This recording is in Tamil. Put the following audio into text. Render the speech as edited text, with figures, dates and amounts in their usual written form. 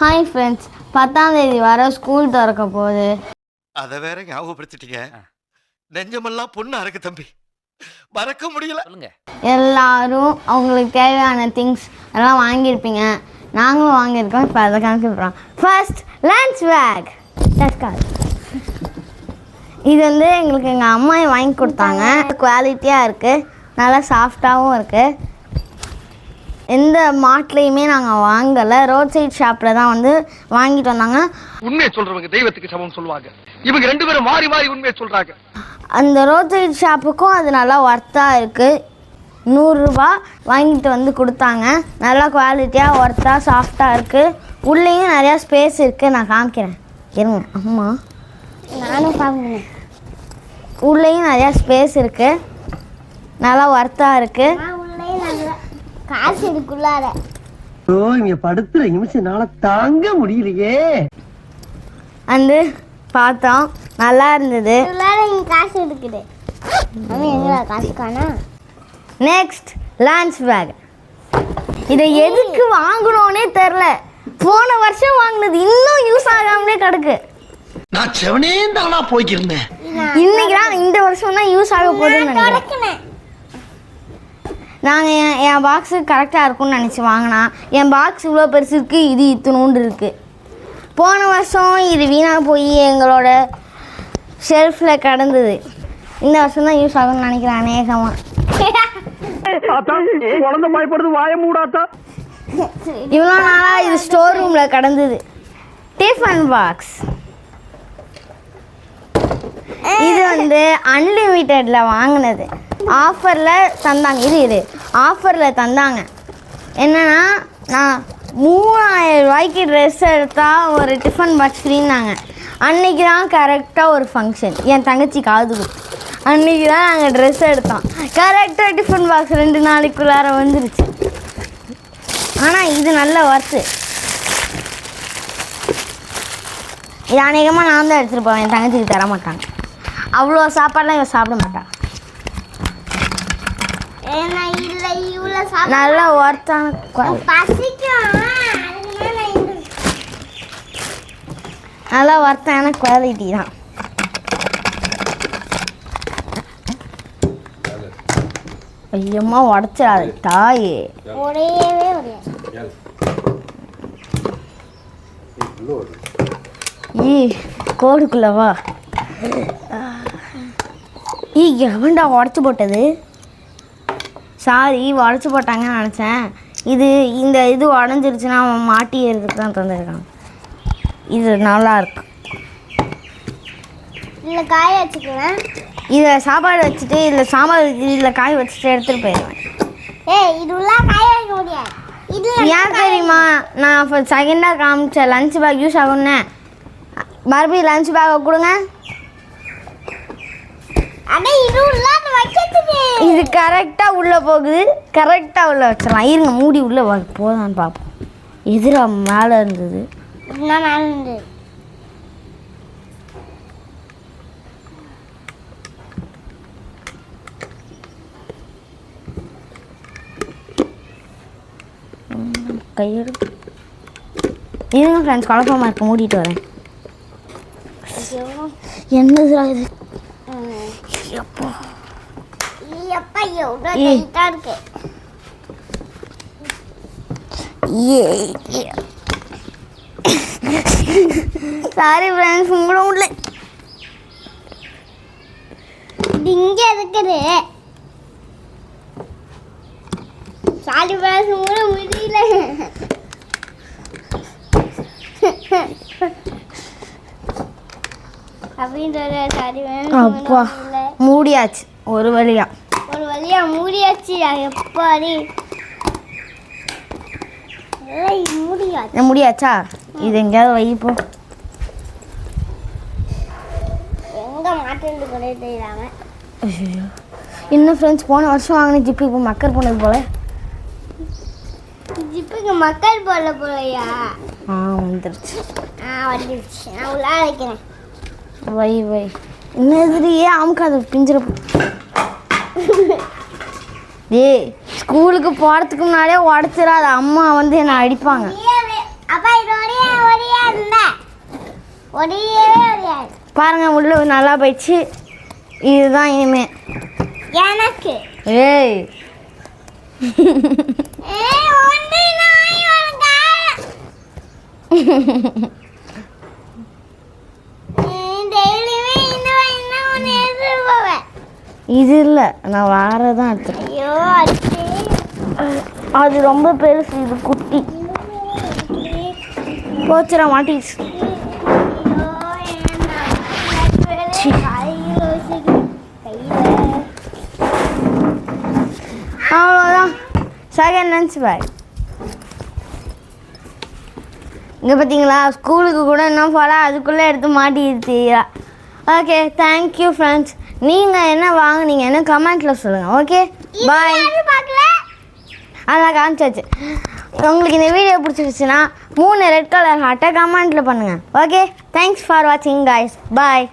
ஹாய் ஃப்ரெண்ட்ஸ், 10ஆம் தேதி வர ஸ்கூல் திறக்க போகுது. அதை வேற ஞாபகப்படுத்திட்டீங்க. நெஞ்சமெல்லாம் பொண்ணு அறக்கு தம்பி, மறக்க முடியல. எல்லாரும் அவங்களுக்கு தேவையான திங்ஸ் எல்லாம் வாங்கியிருப்பீங்க. நாங்களும் வாங்கியிருக்கோம். இப்போ அதை காமிக்கிறோம். First lunch bag. இது வந்து எங்களுக்கு எங்கள் அம்மா வாங்கி கொடுத்தாங்க. குவாலிட்டியாக இருக்குது, நல்லா சாஃப்டாகவும் இருக்குது. எந்த மார்ட்லேயுமே நாங்கள் வாங்கலை. ரோட் சைட் ஷாப்பில் தான் வந்து வாங்கிட்டு வந்தாங்க. உண்மையை சொல்கிறவங்க தெய்வத்துக்கு சமம் சொல்லுவாங்க. இவங்க ரெண்டு பேரும் மாறி மாறி உண்மையை சொல்கிறாங்க. அந்த ரோட் சைட் ஷாப்புக்கும் அது நல்லா ஒர்த்தாக இருக்குது. 100 ரூபா வாங்கிட்டு வந்து கொடுத்தாங்க. நல்லா குவாலிட்டியாக ஒர்த்தாக சாஃப்டாக இருக்குது. உள்ளேயும் நிறையா ஸ்பேஸ் இருக்குது. நான் காமிக்கிறேன் இருங்க. அம்மா நானும் காமிக்கிறேன். உள்ளேயும் நிறையா ஸ்பேஸ் இருக்குது. நல்லா ஒர்த்தாக இருக்குது. காசு இருக்குள்ளார இங்க படுத்துற நிமிஷம்னால தாங்க முடியலையே. வந்து பார்த்தோம், நல்லா இருந்தது. காசு இருக்குது. காசு காணா. Next lunch bag. இதை எதுக்கு வாங்கணும்னே தெரில. போன வருஷம் வாங்கினது இன்னும் யூஸ் ஆகாமலே கிடக்கு. நான் செவனே தானா போய்க்கிருந்தேன். இன்னைக்கு தான் இந்த வருஷம் தான் யூஸ் ஆக போகுதுன்னு நினைக்கிறேன். நாங்கள் என் பாக்ஸு கரெக்டாக இருக்கும்னு நினச்சி வாங்கினா, என் பாக்ஸ் இவ்வளோ பெருசு இருக்குது, இது இத்தினூண்டு இருக்குது. போன வருஷம் இது வீணாக போய் எங்களோட ஷெல்ஃபில் கிடந்தது. இந்த வருஷம் தான் யூஸ் ஆகும்னு நினைக்கிறேன் அநேகமாக. குழந்தை பயப்படுது, வாய மூடாத்தா. இவ்வளோ நாளாக இது ஸ்டோர் ரூமில் கிடந்தது. Tiffin box. இது வந்து அன்லிமிட்டடில் வாங்கினது. ஆஃபரில் தந்தாங்க. இது ஆஃபரில் தந்தாங்க. என்னென்னா, நான் 3000 ரூபாய்க்கு ட்ரெஸ் எடுத்தால் ஒரு டிஃபன் பாக்ஸ் ஃப்ரீனாங்க. அன்றைக்கி தான் கரெக்டாக ஒரு ஃபங்க்ஷன், என் தங்கச்சி காது குத்து. அன்றைக்கி தான் நாங்கள் ட்ரெஸ் எடுத்தோம். கரெக்டாக டிஃபன் பாக்ஸ் 2 நாளைக்குள்ளார வந்துருச்சு. ஆனால் இது நல்ல ஒர்த்து. இது அநேகமாக நான் தான் எடுத்துகிட்டு போவேன். என் தங்கச்சிக்கு தர மாட்டாங்க. அவ்வளோ சாப்பாடுலாம் இவன் சாப்பிட மாட்டான். நல்ல ஒர்த்தான நல்லா ஒர்த்தான குவாலிட்டி தான். ஐயம்மா உடச்சிடாது தாயே. கோடுக்குள்ளவா எவன்டா உடச்சி போட்டது? சாரி, உடச்சி போட்டாங்கன்னு நினச்சேன். இந்த இது உடஞ்சிருச்சுன்னா அவன் மாட்டி ஏறதுக்கு தான் தந்துருக்கான். இது நல்லாயிருக்கு. இதில் காய வச்சுக்கலாம். இதில் சாப்பாடு வச்சுட்டு இதில் காய வச்சுட்டு எடுத்துகிட்டு போயிடுவேன். இதுலாம் காய வைக்க முடியாது. இது ஏன் தெரியுமா? நான் இப்போ செகண்டாக காமிச்ச லஞ்ச் பேக் யூஸ் ஆகும்னு. மறுபடியும் லஞ்ச் பேக்கை கொடுங்க. இது கரெக்டாக உள்ளே போகுது. கரெக்டாக உள்ளே வச்சிடலாம். இருங்க, மூடி உள்ளே போதான்னு பார்ப்போம். எதிராக மேலே இருந்தது. கையெடு. இருங்க ஃப்ரெண்ட்ஸ், குழப்பமாக இருக்க, மூடிட்டு வரேன். என்னதுடா இது? சாரி ஃப்ரெண்ட்ஸ், உங்கள உள்ள இங்க இருக்குது. சாரி ஃப்ரெண்ட்ஸ், உங்கள முடியல. அப்பா மூடியாச்சு. ஒரு வழியா மூடியாச்சு. எப்பாடி முடியாச்சா? இது எங்கேயாவது வைப்போ. எங்க மாட்டேன்னு கூட தெரியாம. இன்னும் ஃப்ரெண்ட்ஸ், போன வருஷம் வாங்கின ஜிப்பு இப்போ மக்கள் போனது போல. ஜிப்புக்கு மக்கள் போலையா? வந்துருச்சு. வந்துருச்சு. நான் உள்ள வைக்கிறேன். வை என்னதுலையே அமுக்காது பிஞ்சிர. ஸ்கூலுக்கு போகிறதுக்கு முன்னாடியே உடச்சிடாத. அம்மா வந்து என்னை அடிப்பாங்க. அப்பா இது ஒடியா இருந்தா ஒடியவே ஒடியாது. பாருங்க உள்ள நல்லா போயிடுச்சு. இதுதான் இனிமே எனக்கு ஏய் ஒன்று நாய் வருங்க. டெய்லியுமே என்ன ஒன்று எடுத்துட்டு போவேன். இது இல்லை, நான் வேறதான் எடுத்துட்டேன். ஐயோ அச்சே. அது ரொம்ப பெருசு, இது குட்டி. போச்சுட மாட்டிச்சு. அவ்வளோதான், செகண்ட் லஞ்ச் பேக். இங்கே பார்த்தீங்களா, ஸ்கூலுக்கு கூட இன்னும் போல அதுக்குள்ளே எடுத்து மாட்டிடுச்சீங்களா. Okay, thank you friends. நீங்கள் என்ன வாங்குனீங்கன்னு கமெண்ட்டில் சொல்லுங்கள். ஓகே, பாய். அதான் காமிச்சாச்சு. உங்களுக்கு இந்த வீடியோ பிடிச்சிருச்சுன்னா 3 ரெட் கலர் ஹார்ட்டை கமெண்ட்டில் பண்ணுங்கள். ஓகே, தேங்க்ஸ் ஃபார் வாட்சிங் கைஸ். பாய்.